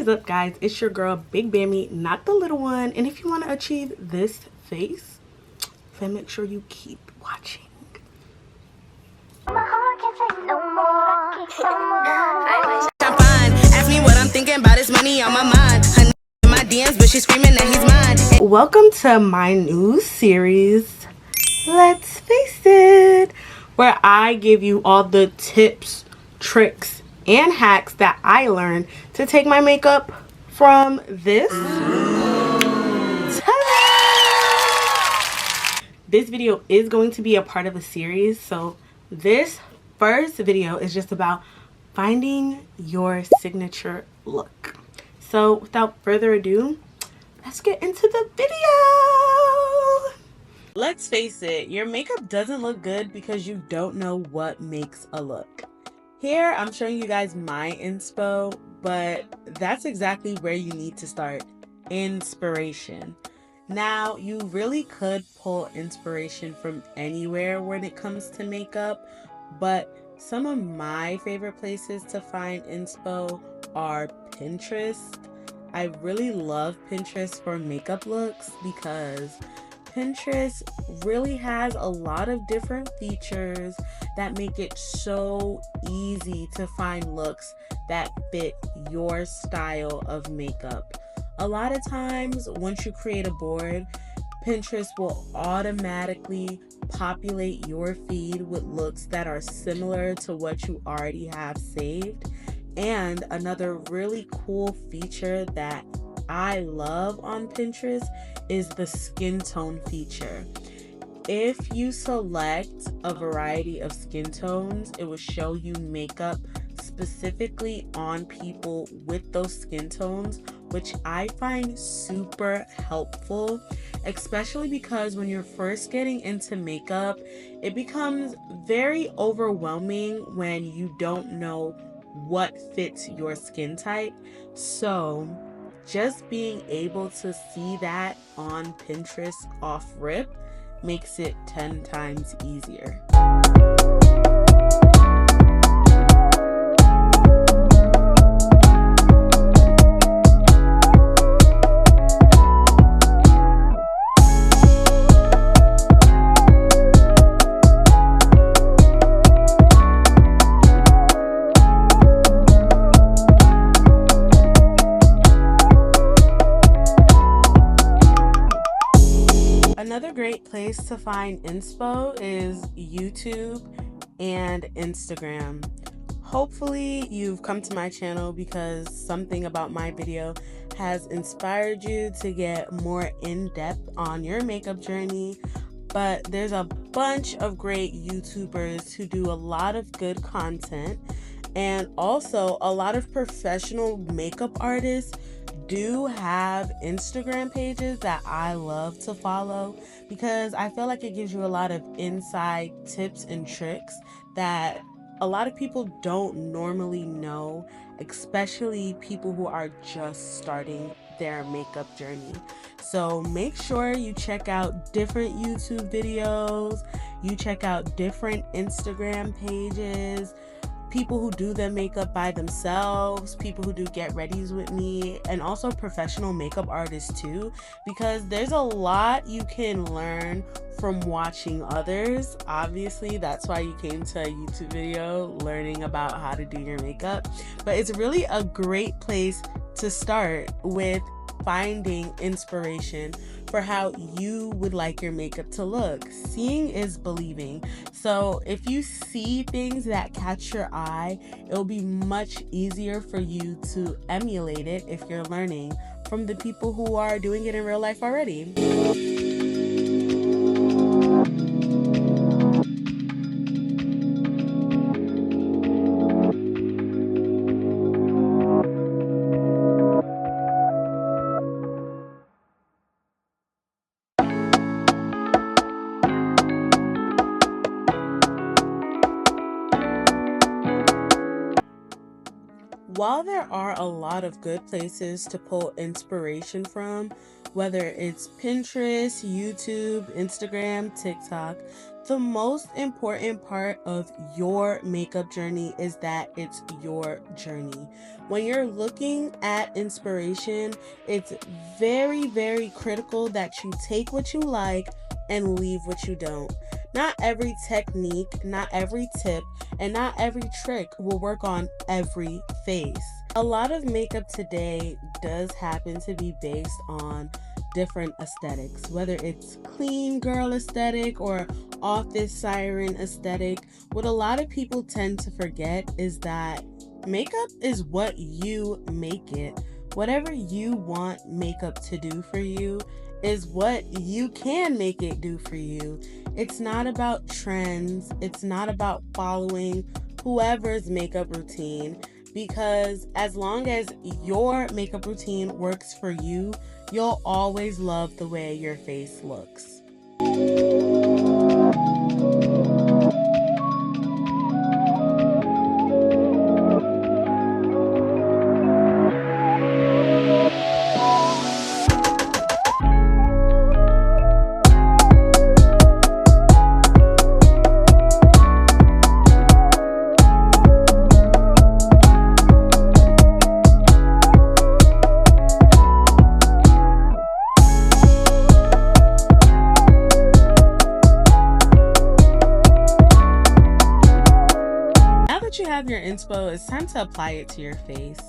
is up, guys? It's your girl, Big Bammy, not the little one. And if you want to achieve this face, then make sure you keep watching. I'm fine. Ask me what I'm thinking about, it's money on my mind. Honey in my DMs, but she's screaming that he's mine. Welcome to my new series, Let's Face It, where I give you all the tips, tricks, and hacks that I learned to take my makeup from this This video is going to be a part of a series, so this first video is just about finding your signature look. So without further ado, let's get into the video. Let's face it, your makeup doesn't look good because you don't know what makes a look. Here I'm showing you guys my inspo, but that's exactly where you need to start. Inspiration. Now, you really could pull inspiration from anywhere when it comes to makeup, but some of my favorite places to find inspo are Pinterest. I really love Pinterest for makeup looks because Pinterest really has a lot of different features that make it so easy to find looks that fit your style of makeup. A lot of times, once you create a board, Pinterest will automatically populate your feed with looks that are similar to what you already have saved. And another really cool feature that I love on Pinterest is the skin tone feature. If you select a variety of skin tones, it will show you makeup specifically on people with those skin tones, which I find super helpful, especially because when you're first getting into makeup, it becomes very overwhelming when you don't know what fits your skin type. So just being able to see that on Pinterest off rip makes it 10 times easier. Another great place to find inspo is YouTube and Instagram. Hopefully you've come to my channel because something about my video has inspired you to get more in-depth on your makeup journey. But there's a bunch of great YouTubers who do a lot of good content, and also a lot of professional makeup artists do have Instagram pages that I love to follow because I feel like it gives you a lot of inside tips and tricks that a lot of people don't normally know, especially people who are just starting their makeup journey. So make sure you check out different YouTube videos, you check out different Instagram pages, people who do their makeup by themselves, people who do get readies with me, and also professional makeup artists too, because there's a lot you can learn from watching others. Obviously, that's why you came to a YouTube video learning about how to do your makeup, but it's really a great place to start with finding inspiration for how you would like your makeup to look. Seeing is believing. So if you see things that catch your eye, it'll be much easier for you to emulate it if you're learning from the people who are doing it in real life already. While there are a lot of good places to pull inspiration from, whether it's Pinterest, YouTube, Instagram, TikTok. The most important part of your makeup journey is that it's your journey. When you're looking at inspiration, it's very, very critical that you take what you like and leave what you don't. Not every technique, not every tip, and not every trick will work on every face. A lot of makeup today does happen to be based on different aesthetics, whether it's clean girl aesthetic or office siren aesthetic. What a lot of people tend to forget is that makeup is what you make it. Whatever you want makeup to do for you is what you can make it do for you. It's not about trends, it's not about following whoever's makeup routine, because as long as your makeup routine works for you, you'll always love the way your face looks. You have your inspo, it's time to apply it to your face.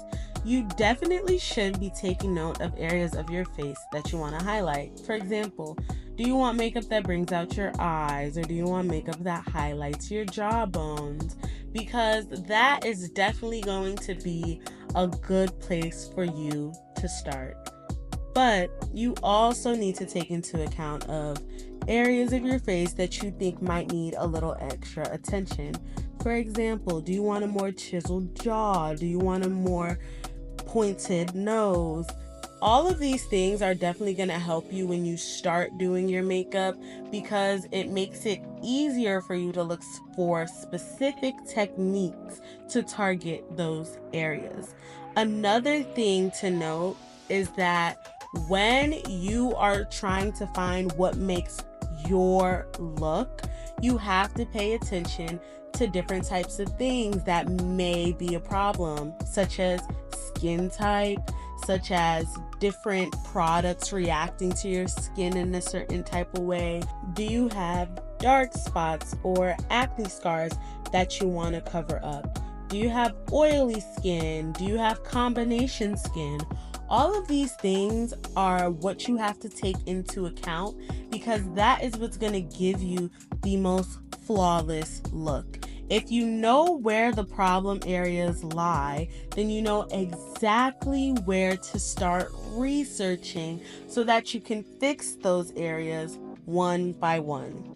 You definitely should be taking note of areas of your face that you want to highlight. For example, do you want makeup that brings out your eyes, or do you want makeup that highlights your jawbones? Because that is definitely going to be a good place for you to start. But you also need to take into account of areas of your face that you think might need a little extra attention. For example, do you want a more chiseled jaw? Do you want a more pointed nose? All of these things are definitely going to help you when you start doing your makeup, because it makes it easier for you to look for specific techniques to target those areas. Another thing to note is that when you are trying to find what makes your look, you have to pay attention to different types of things that may be a problem, such as skin type, such as different products reacting to your skin in a certain type of way. Do you have dark spots or acne scars that you want to cover up? Do you have oily skin? Do you have combination skin? All of these things are what you have to take into account, because that is what's going to give you the most flawless look. If you know where the problem areas lie, then you know exactly where to start researching so that you can fix those areas one by one.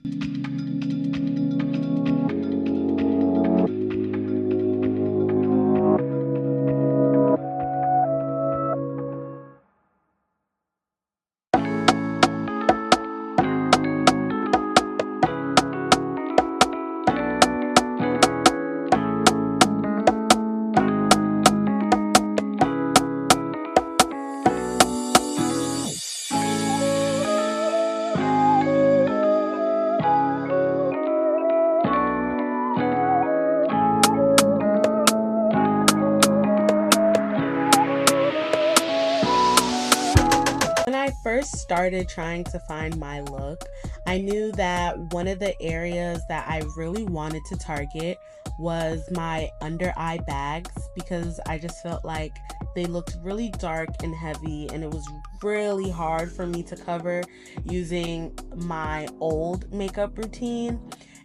When I first started trying to find my look, I knew that one of the areas that I really wanted to target was my under eye bags, because I just felt like they looked really dark and heavy, and it was really hard for me to cover using my old makeup routine.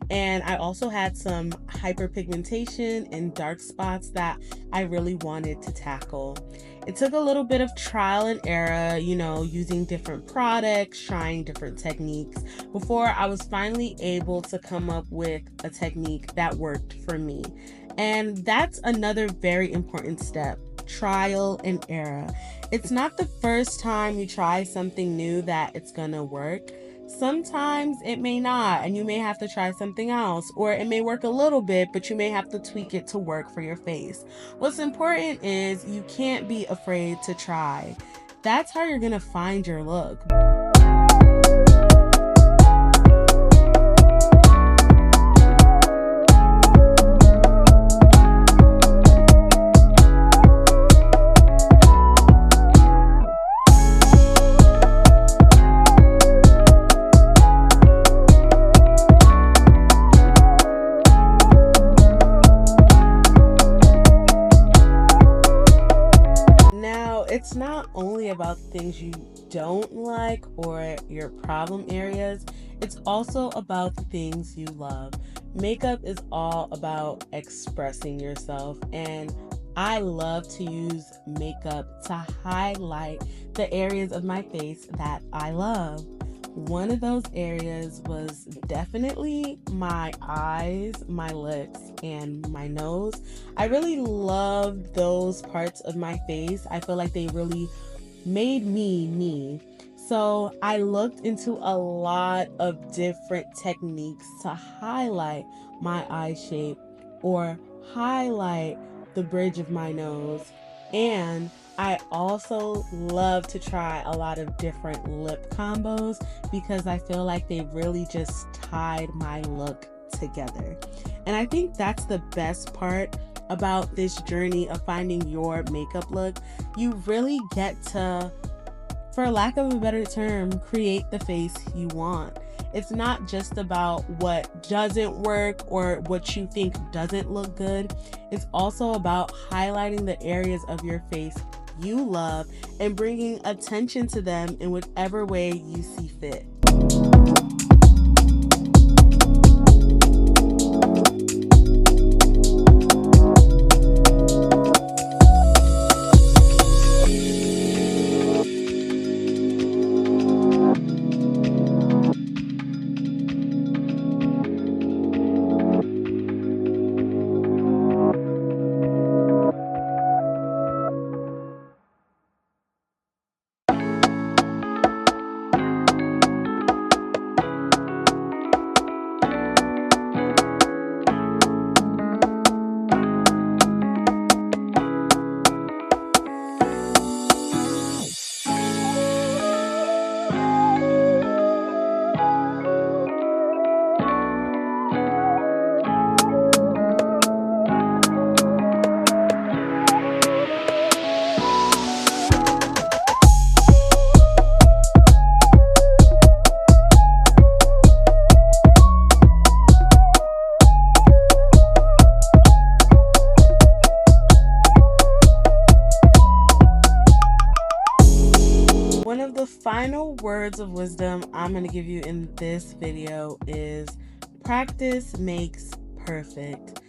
And I also had some hyperpigmentation and dark spots that I really wanted to tackle. It took a little bit of trial and error, using different products, trying different techniques, before I was finally able to come up with a technique that worked for me. And that's another very important step: trial and error. It's not the first time you try something new that it's gonna work. Sometimes it may not, and you may have to try something else, or it may work a little bit, but you may have to tweak it to work for your face. What's important is you can't be afraid to try. That's how you're gonna find your look. It's not only about things you don't like or your problem areas, it's also about the things you love. Makeup is all about expressing yourself, and I love to use makeup to highlight the areas of my face that I love. One of those areas was definitely my eyes, my lips, and my nose. I really love those parts of my face. I feel like they really made me me. So I looked into a lot of different techniques to highlight my eye shape or highlight the bridge of my nose. And I also love to try a lot of different lip combos because I feel like they really just tied my look together. And I think that's the best part about this journey of finding your makeup look. You really get to, for lack of a better term, create the face you want. It's not just about what doesn't work or what you think doesn't look good. It's also about highlighting the areas of your face you love and bringing attention to them in whichever way you see fit. One of the final words of wisdom I'm going to give you in this video is practice makes perfect.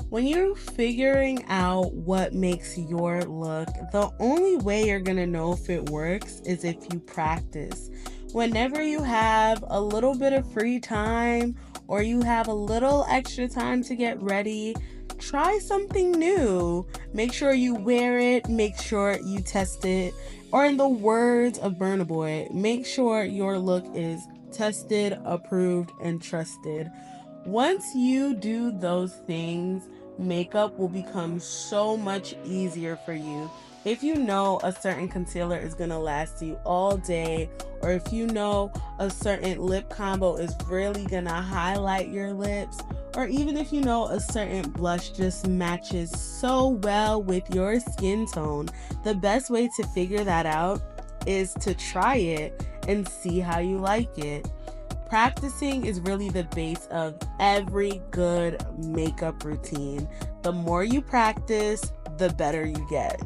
When you're figuring out what makes your look, the only way you're going to know if it works is if you practice. Whenever you have a little bit of free time or you have a little extra time to get ready, try something new. Make sure you wear it, make sure you test it. Or in the words of Burna Boy, make sure your look is tested, approved, and trusted. Once you do those things, makeup will become so much easier for you. If you know a certain concealer is going to last you all day, or if you know a certain lip combo is really going to highlight your lips, or even if you know a certain blush just matches so well with your skin tone, the best way to figure that out is to try it and see how you like it. Practicing is really the base of every good makeup routine. The more you practice, the better you get.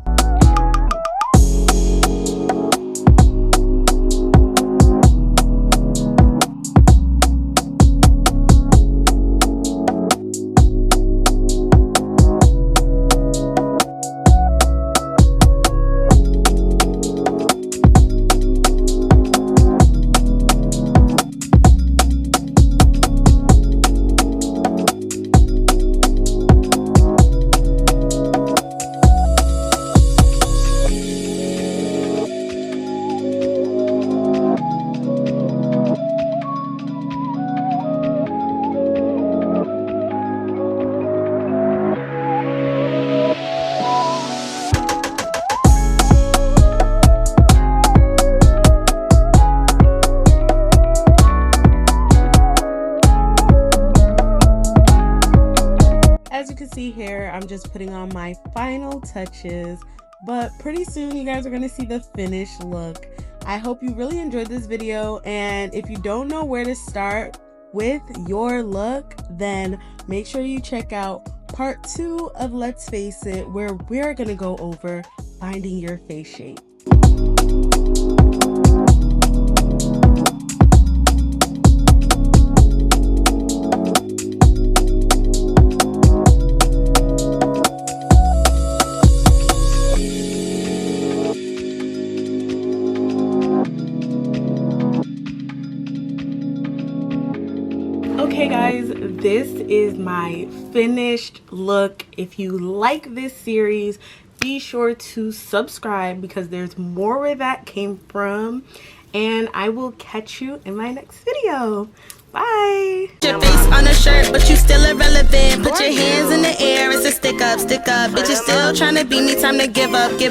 I'm just putting on my final touches, but pretty soon you guys are going to see the finished look. I hope you really enjoyed this video, and if you don't know where to start with your look, then make sure you check out part 2 of Let's Face It, where we're going to go over finding your face shape. Okay guys, this is my finished look. If you like this series, be sure to subscribe because there's more where that came from, and I will catch you in my next video. Bye. Your face on a shirt, but you still irrelevant. Put your hands in the air, it's a stick up, stick up. Bitches still trying to beat me, time to give up, give up.